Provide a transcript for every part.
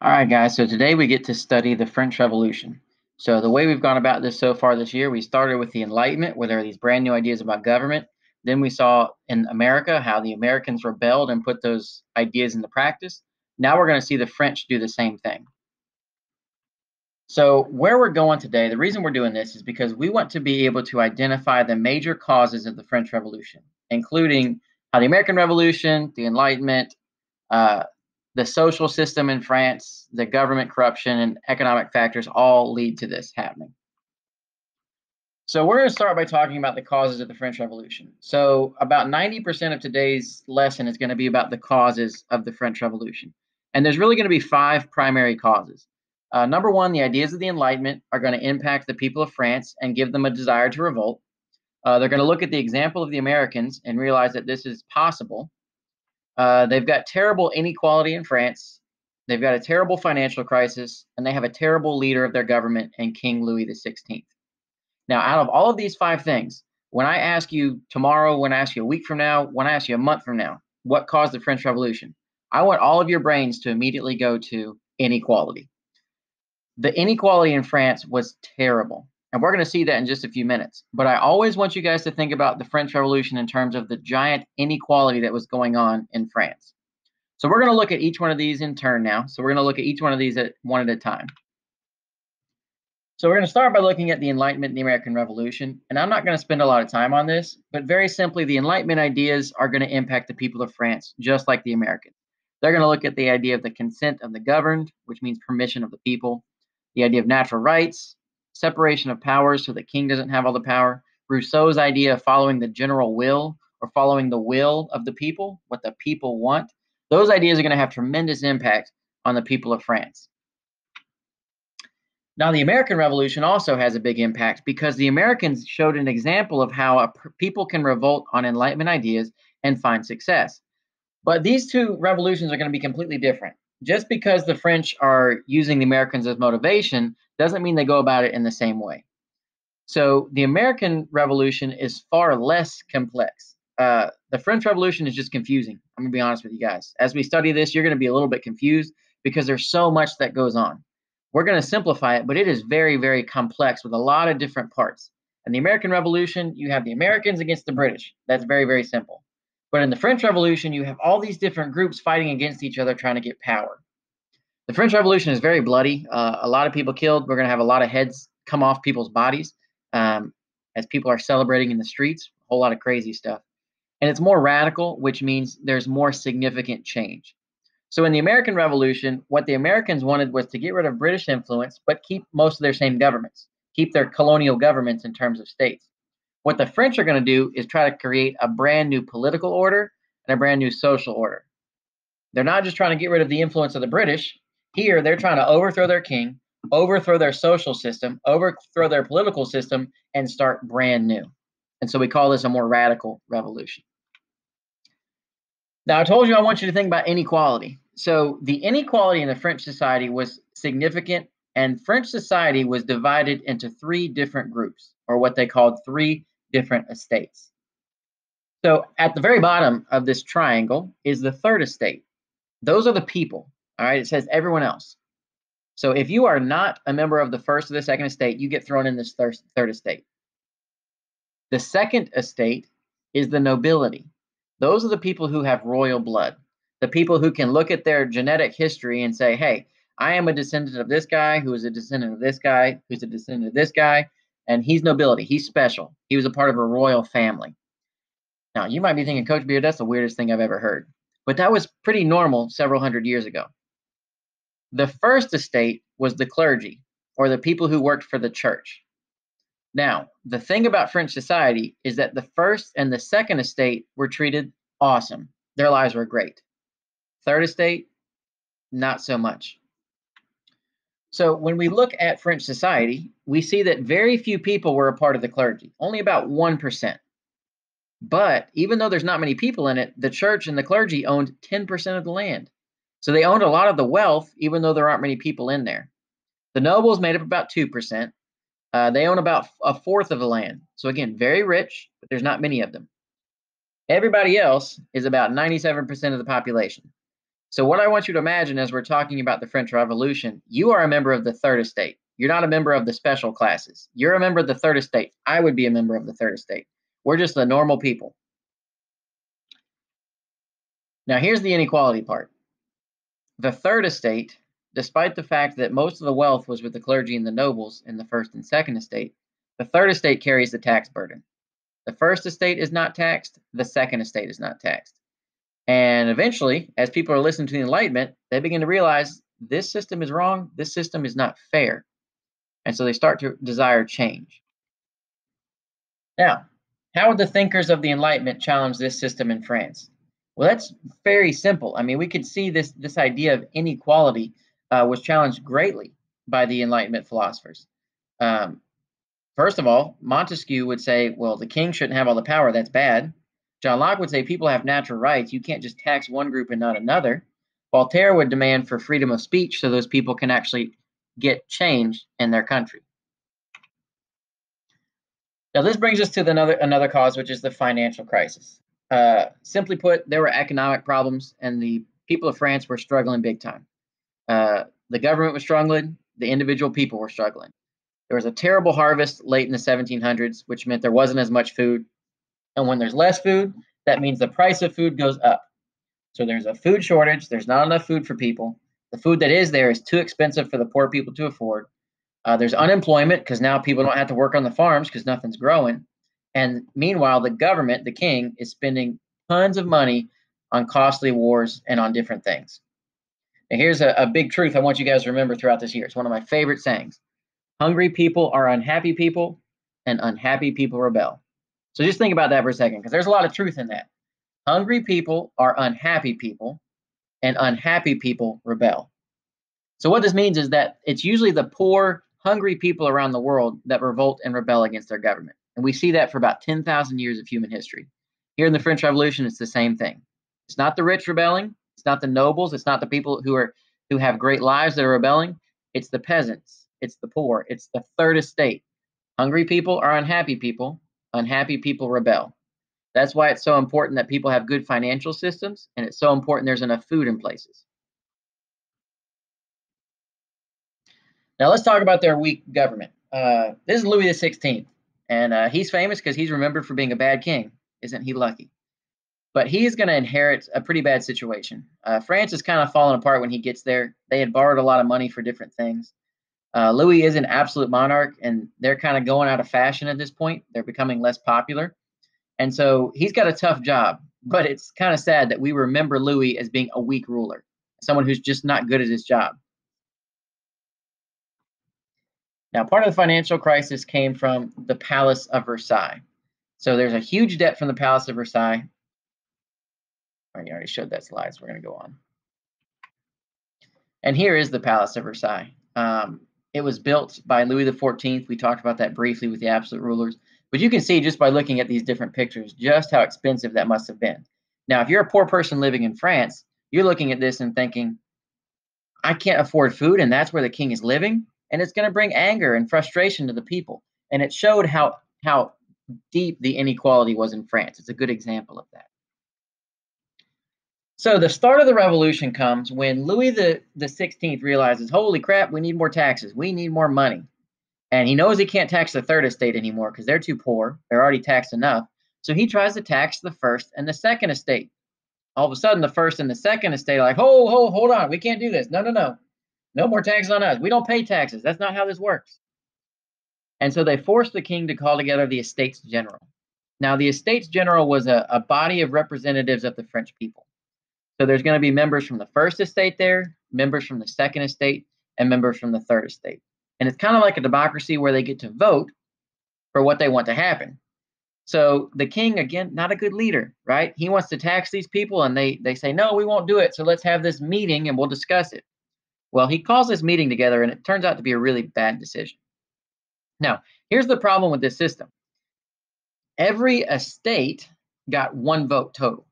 All right, guys. So today we get to study the French Revolution. So the way we've gone about this so far this year, we started with the Enlightenment, where there are these brand new ideas about government. Then we saw in America how the Americans rebelled and put those ideas into practice. Now we're going to see the French do the same thing. So where we're going today, the reason we're doing this is because we want to be able to identify the major causes of the French Revolution, including how the American Revolution, the Enlightenment, uh, the social system in France, the government corruption, and economic factors all lead to this happening. So we're going to start by talking about the causes of the French Revolution. So about 90% of today's lesson is going to be about the causes of the French Revolution. And there's really going to be five primary causes. Number one, the ideas of the Enlightenment are going to impact the people of France and give them a desire to revolt. They're going to look at the example of the Americans and realize that this is possible. They've got terrible inequality in France. They've got a terrible financial crisis, and they have a terrible leader of their government in King Louis XVI. Now, out of all of these five things, when I ask you tomorrow, when I ask you a week from now, when I ask you a month from now, what caused the French Revolution? I want all of your brains to immediately go to inequality. The inequality in France was terrible. And we're going to see that in just a few minutes. But I always want you guys to think about the French Revolution in terms of the giant inequality that was going on in France. So we're going to look at each one of these in turn now. So we're going to look at each one of these one at a time. So we're going to start by looking at the Enlightenment and the American Revolution. And I'm not going to spend a lot of time on this, but very simply, the Enlightenment ideas are going to impact the people of France, just like the Americans. They're going to look at the idea of the consent of the governed, which means permission of the people, the idea of natural rights, separation of powers so the king doesn't have all the power, Rousseau's idea of following the general will or following the will of the people, what the people want. Those ideas are going to have tremendous impact on the people of France. Now, the American Revolution also has a big impact because the Americans showed an example of how people can revolt on Enlightenment ideas and find success. But these two revolutions are going to be completely different. Just because the French are using the Americans as motivation doesn't mean they go about it in the same way. So the American Revolution is far less complex. The French Revolution is just confusing. I'm going to be honest with you guys. As we study this, you're going to be a little bit confused because there's so much that goes on. We're going to simplify it, but it is very, very complex with a lot of different parts. In the American Revolution, you have the Americans against the British. That's very, very simple. But in the French Revolution, you have all these different groups fighting against each other trying to get power. The French Revolution is very bloody. A lot of people killed. We're going to have a lot of heads come off people's bodies um, as people are celebrating in the streets. A whole lot of crazy stuff. And it's more radical, which means there's more significant change. So in the American Revolution, what the Americans wanted was to get rid of British influence, but keep most of their same governments, keep their colonial governments in terms of states. What the French are going to do is try to create a brand new political order and a brand new social order. They're not just trying to get rid of the influence of the British. Here, they're trying to overthrow their king, overthrow their social system, overthrow their political system, and start brand new. And so we call this a more radical revolution. Now, I told you I want you to think about inequality. So the inequality in the French society was significant, and French society was divided into three different groups, or what they called three different estates. So at the very bottom of this triangle is the third estate. Those are the people. All right. It says everyone else. So if you are not a member of the first or the second estate, you get thrown in this third estate. The second estate is the nobility. Those are the people who have royal blood, the people who can look at their genetic history and say, hey, I am a descendant of this guy, who is a descendant of this guy, who's a descendant of this guy, and he's nobility. He's special. He was a part of a royal family. Now, you might be thinking, Coach Beard, that's the weirdest thing I've ever heard. But that was pretty normal several hundred years ago. The first estate was the clergy, or the people who worked for the church. Now, the thing about French society is that the first and the second estate were treated awesome. Their lives were great. Third estate, not so much. So when we look at French society, we see that very few people were a part of the clergy, only about 1%. But even though there's not many people in it, the church and the clergy owned 10% of the land. So they owned a lot of the wealth, even though there aren't many people in there. The nobles made up about 2%. They own about a fourth of the land. So again, very rich, but there's not many of them. Everybody else is about 97% of the population. So what I want you to imagine as we're talking about the French Revolution, you are a member of the third estate. You're not a member of the special classes. You're a member of the third estate. I would be a member of the third estate. We're just the normal people. Now, here's the inequality part. The third estate, despite the fact that most of the wealth was with the clergy and the nobles in the first and second estate, the third estate carries the tax burden. The first estate is not taxed, the second estate is not taxed. And eventually, as people are listening to the Enlightenment, they begin to realize this system is wrong, this system is not fair. And so they start to desire change. Now, how would the thinkers of the Enlightenment challenge this system in France? Well, that's very simple. I mean, we could see this idea of inequality was challenged greatly by the Enlightenment philosophers. Um, First of all, Montesquieu would say, well, the king shouldn't have all the power. That's bad. John Locke would say people have natural rights. You can't just tax one group and not another. Voltaire would demand for freedom of speech so those people can actually get change in their country. Now, this brings us to another cause, which is the financial crisis. Simply put, there were economic problems, and the people of France were struggling big time. The government was struggling. The individual people were struggling. There was a terrible harvest late in the 1700s, which meant there wasn't as much food. And when there's less food, that means the price of food goes up. So there's a food shortage. There's not enough food for people. The food that is there is too expensive for the poor people to afford. There's unemployment because now people don't have to work on the farms because nothing's growing. And meanwhile, the government, the king, is spending tons of money on costly wars and on different things. Now, here's a big truth I want you guys to remember throughout this year. It's one of my favorite sayings. Hungry people are unhappy people, and unhappy people rebel. So just think about that for a second, because there's a lot of truth in that. Hungry people are unhappy people, and unhappy people rebel. So what this means is that it's usually the poor, hungry people around the world that revolt and rebel against their government. And we see that for about 10,000 years of human history. Here in the French Revolution, it's the same thing. It's not the rich rebelling. It's not the nobles. It's not the people who have great lives that are rebelling. It's the peasants. It's the poor. It's the third estate. Hungry people are unhappy people. Unhappy people rebel. That's why it's so important that people have good financial systems, and it's so important there's enough food in places. Now let's talk about their weak government. This is Louis XVI, and he's famous because he's remembered for being a bad king. Isn't he lucky? But he is going to inherit a pretty bad situation. France is kind of falling apart when he gets there. They had borrowed a lot of money for different things. Louis is an absolute monarch, and they're kind of going out of fashion at this point. They're becoming less popular. And so he's got a tough job, but it's kind of sad that we remember Louis as being a weak ruler, someone who's just not good at his job. Now, part of the financial crisis came from the Palace of Versailles. So there's a huge debt from the Palace of Versailles. All right, you already showed that slide, so we're going to go on. And here is the Palace of Versailles. It was built by Louis XIV. We talked about that briefly with the absolute rulers. But you can see just by looking at these different pictures just how expensive that must have been. Now, if you're a poor person living in France, you're looking at this and thinking, I can't afford food, and that's where the king is living? And it's going to bring anger and frustration to the people. And it showed how deep the inequality was in France. It's a good example of that. So the start of the revolution comes when Louis the 16th realizes, holy crap, we need more taxes. We need more money. And he knows he can't tax the third estate anymore because they're too poor. They're already taxed enough. So he tries to tax the first and the second estate. All of a sudden, the first and the second estate are like, hold on. We can't do this. No. No more taxes on us. We don't pay taxes. That's not how this works. And so they forced the king to call together the Estates General. Now, the Estates General was a body of representatives of the French people. So there's going to be members from the first estate there, members from the second estate, and members from the third estate. And it's kind of like a democracy where they get to vote for what they want to happen. So the king, again, not a good leader, right? He wants to tax these people, and they say, no, we won't do it. So let's have this meeting, and we'll discuss it. Well, he calls this meeting together, and it turns out to be a really bad decision. Now, here's the problem with this system. Every estate got one vote total.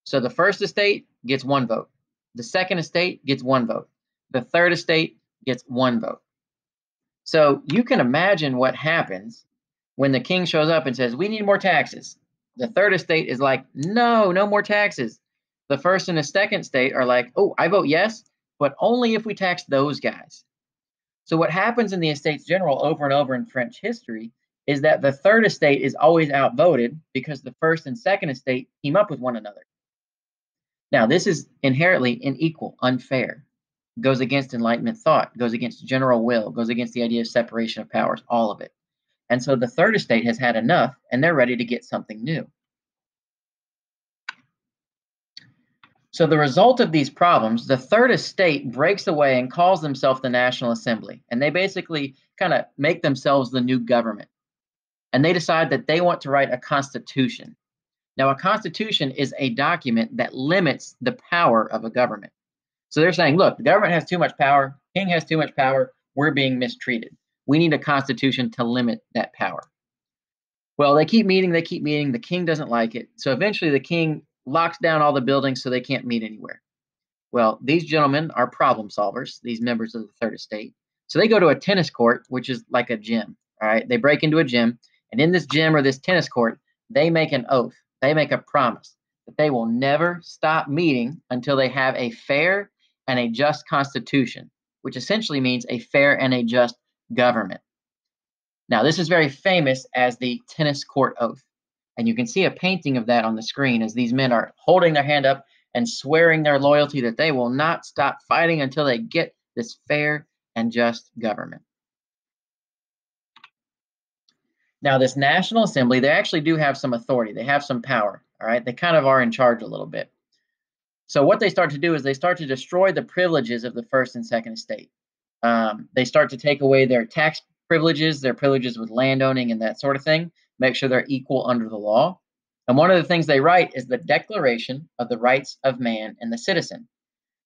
So the first estate gets one vote. The second estate gets one vote. The third estate gets one vote. So you can imagine what happens when the king shows up and says, we need more taxes. The third estate is like, no more taxes. The first and the second estate are like, oh, I vote yes, but only if we tax those guys. So what happens in the Estates General over and over in French history is that the third estate is always outvoted because the first and second estate team up with one another. Now, this is inherently unequal, unfair, goes against Enlightenment thought, goes against general will, goes against the idea of separation of powers, all of it. And so the third estate has had enough and they're ready to get something new. So the result of these problems, the third estate breaks away and calls themselves the National Assembly. And they basically kind of make themselves the new government. And they decide that they want to write a constitution. Now, a constitution is a document that limits the power of a government. So they're saying, look, the government has too much power, king has too much power, we're being mistreated. We need a constitution to limit that power. Well, they keep meeting, the king doesn't like it. So eventually the king locks down all the buildings so they can't meet anywhere. Well, these gentlemen are problem solvers, these members of the third estate. So they go to a tennis court, which is like a gym. All right. They break into a gym, and in this gym or this tennis court, they make an oath. They make a promise that they will never stop meeting until they have a fair and a just constitution, which essentially means a fair and a just government. Now, this is very famous as the tennis court oath. And you can see a painting of that on the screen as these men are holding their hand up and swearing their loyalty that they will not stop fighting until they get this fair and just government. Now, this National Assembly, they actually do have some authority. They have some power, all right? They kind of are in charge a little bit. So what they start to do is they start to destroy the privileges of the first and second estate. They start to take away their tax privileges, their privileges with landowning and that sort of thing, make sure they're equal under the law. And one of the things they write is the Declaration of the Rights of Man and the Citizen.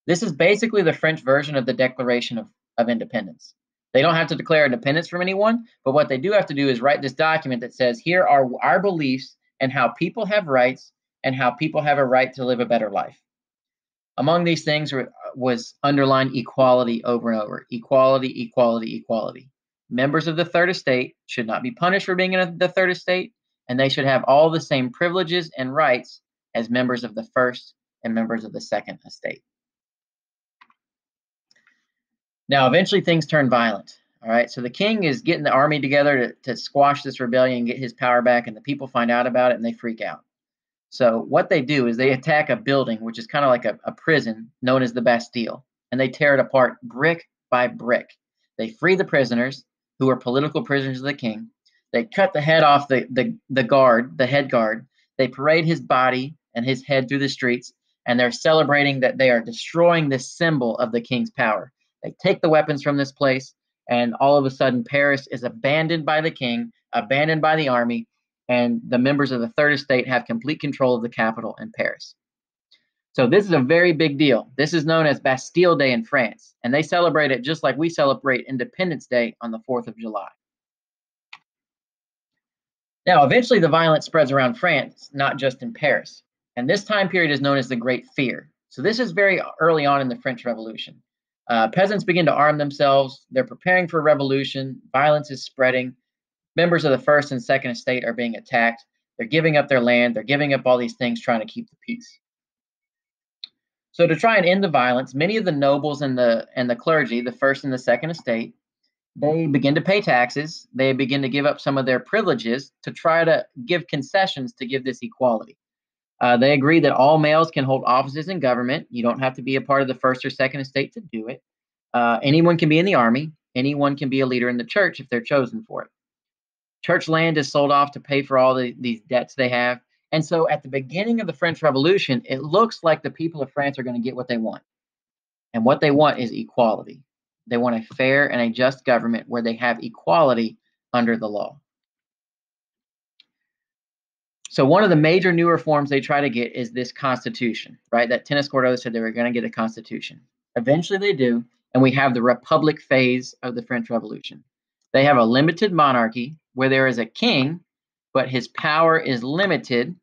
This is basically the French version of the Declaration of Independence. They don't have to declare independence from anyone, but what they do have to do is write this document that says, here are our beliefs and how people have rights and how people have a right to live a better life. Among these things was underlined equality over and over. Equality, equality, equality. Members of the third estate should not be punished for being in the third estate, and they should have all the same privileges and rights as members of the first and members of the second estate. Now, eventually things turn violent. All right, so the king is getting the army together to squash this rebellion and get his power back, and the people find out about it and they freak out. So what they do is they attack a building, which is kind of like a prison known as the Bastille, and they tear it apart brick by brick. They free the prisoners, who are political prisoners of the king. They cut the head off the guard, the head guard. They parade his body and his head through the streets, and they're celebrating that they are destroying this symbol of the king's power. They take the weapons from this place, and all of a sudden Paris is abandoned by the king, abandoned by the army, and the members of the third estate have complete control of the capital in Paris. So this is a very big deal. This is known as Bastille Day in France, and they celebrate it just like we celebrate Independence Day on the 4th of July. Now, eventually the violence spreads around France, not just in Paris. And this time period is known as the Great Fear. So this is very early on in the French Revolution. Peasants begin to arm themselves. They're preparing for revolution. Violence is spreading. Members of the first and second estate are being attacked. They're giving up their land. They're giving up all these things, trying to keep the peace. So to try and end the violence, many of the nobles and the clergy, the first and the second estate, they begin to pay taxes. They begin to give up some of their privileges to try to give concessions to give this equality. They agree that all males can hold offices in government. You don't have to be a part of the first or second estate to do it. Anyone can be in the army. Anyone can be a leader in the church if they're chosen for it. Church land is sold off to pay for all these debts they have. And so at the beginning of the French Revolution, it looks like the people of France are going to get what they want. And what they want is equality. They want a fair and a just government where they have equality under the law. So one of the major new reforms they try to get is this constitution, right? That tennis court oath said they were going to get a constitution. Eventually they do, and we have the republic phase of the French Revolution. They have a limited monarchy where there is a king, but his power is limited,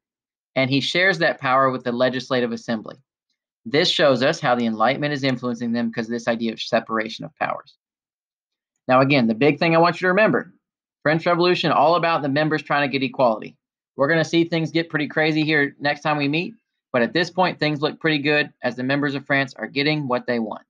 and he shares that power with the legislative assembly. This shows us how the Enlightenment is influencing them because of this idea of separation of powers. Now, again, the big thing I want you to remember, French Revolution, all about the members trying to get equality. We're going to see things get pretty crazy here next time we meet, But at this point, things look pretty good as the members of France are getting what they want.